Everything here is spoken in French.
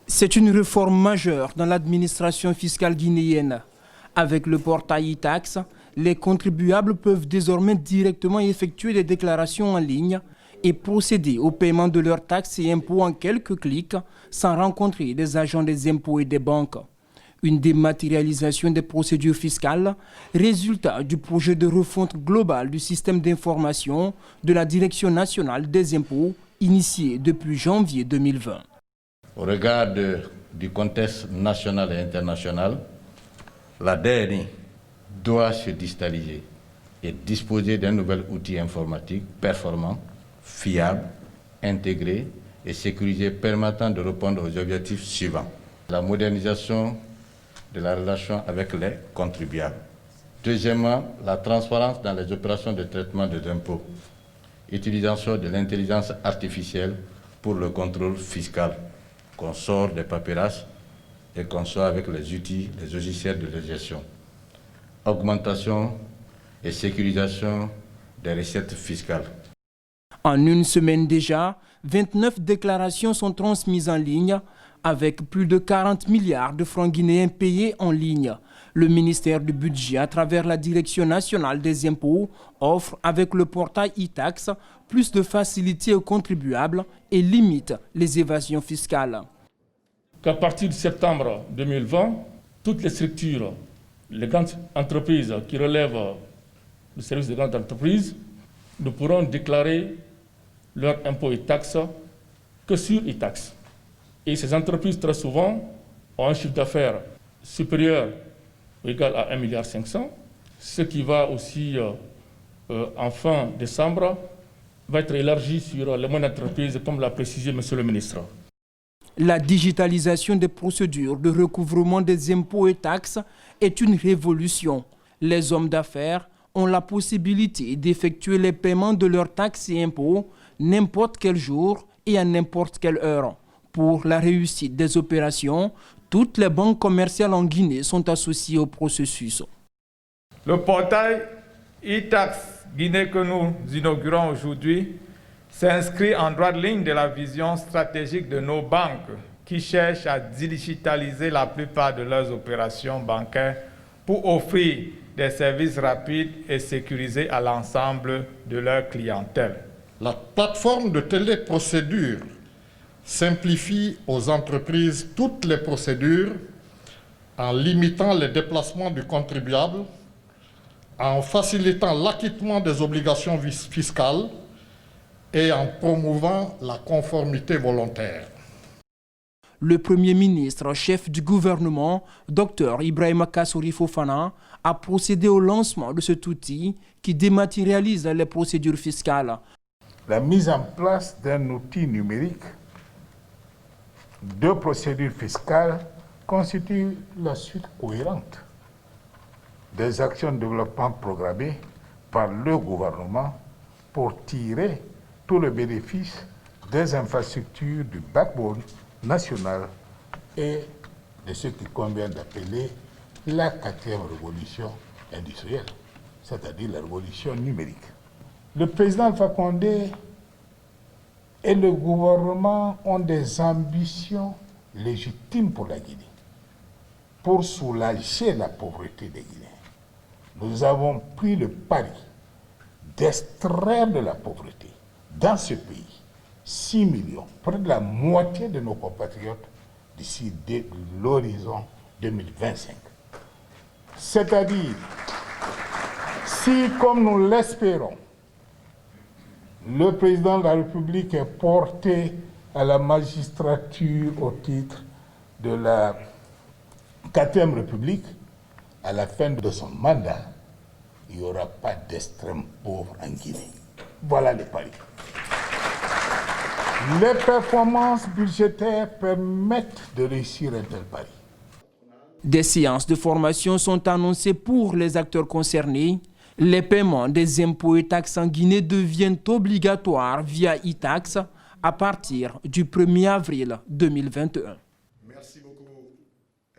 C'est une réforme majeure dans l'administration fiscale guinéenne. Avec le portail e-tax, les contribuables peuvent désormais directement effectuer des déclarations en ligne et procéder au paiement de leurs taxes et impôts en quelques clics sans rencontrer des agents des impôts et des banques. Une dématérialisation des procédures fiscales, résultat du projet de refonte globale du système d'information de la Direction nationale des impôts, initié depuis janvier 2020. Au regard du contexte national et international, la DNI doit se digitaliser et disposer d'un nouvel outil informatique performant, fiable, intégré et sécurisé permettant de répondre aux objectifs suivants. La modernisation de la relation avec les contribuables. Deuxièmement, la transparence dans les opérations de traitement des impôts. Utilisation de l'intelligence artificielle pour le contrôle fiscal, qu'on sort des paperasses et qu'on soit avec les outils, les logiciels de gestion. Augmentation et sécurisation des recettes fiscales. En une semaine déjà, 29 déclarations sont transmises en ligne avec plus de 40 milliards de francs guinéens payés en ligne. Le ministère du Budget, à travers la Direction nationale des impôts, offre avec le portail e-tax plus de facilité aux contribuables et limite les évasions fiscales. Qu'à partir de septembre 2020, toutes les structures, les grandes entreprises qui relèvent du service des grandes entreprises ne pourront déclarer leurs impôts et taxes que sur e-tax. Et ces entreprises, très souvent, ont un chiffre d'affaires supérieur ou égal à 1,5 milliard, ce qui va aussi, en fin décembre, va être élargi sur les moyennes entreprises, comme l'a précisé M. le ministre. La digitalisation des procédures de recouvrement des impôts et taxes est une révolution. Les hommes d'affaires ont la possibilité d'effectuer les paiements de leurs taxes et impôts n'importe quel jour et à n'importe quelle heure. Pour la réussite des opérations, toutes les banques commerciales en Guinée sont associées au processus. Le portail e-tax Guinée que nous inaugurons aujourd'hui s'inscrit en droite ligne de la vision stratégique de nos banques qui cherchent à digitaliser la plupart de leurs opérations bancaires pour offrir des services rapides et sécurisés à l'ensemble de leur clientèle. La plateforme de téléprocédure simplifie aux entreprises toutes les procédures en limitant les déplacements du contribuable, en facilitant l'acquittement des obligations fiscales et en promouvant la conformité volontaire. Le Premier ministre, chef du gouvernement, Dr Ibrahima Kassory Fofana, a procédé au lancement de cet outil qui dématérialise les procédures fiscales. La mise en place d'un outil numérique de procédures fiscales constitue la suite cohérente des actions de développement programmées par le gouvernement pour tirer tout le bénéfice des infrastructures du backbone national et de ce qui convient d'appeler la 4e révolution industrielle, c'est-à-dire la révolution numérique. Le président Alpha Condé et le gouvernement ont des ambitions légitimes pour la Guinée, pour soulager la pauvreté des Guinéens. Nous avons pris le pari d'extraire de la pauvreté dans ce pays 6 millions, près de la moitié de nos compatriotes d'ici l'horizon 2025. C'est-à-dire, si, comme nous l'espérons, le président de la République est porté à la magistrature au titre de la 4e République, à la fin de son mandat, il n'y aura pas d'extrême pauvre en Guinée. Voilà les paris. Les performances budgétaires permettent de réussir un tel pari. Des séances de formation sont annoncées pour les acteurs concernés. Les paiements des impôts et taxes en Guinée deviennent obligatoires via e-tax à partir du 1er avril 2021.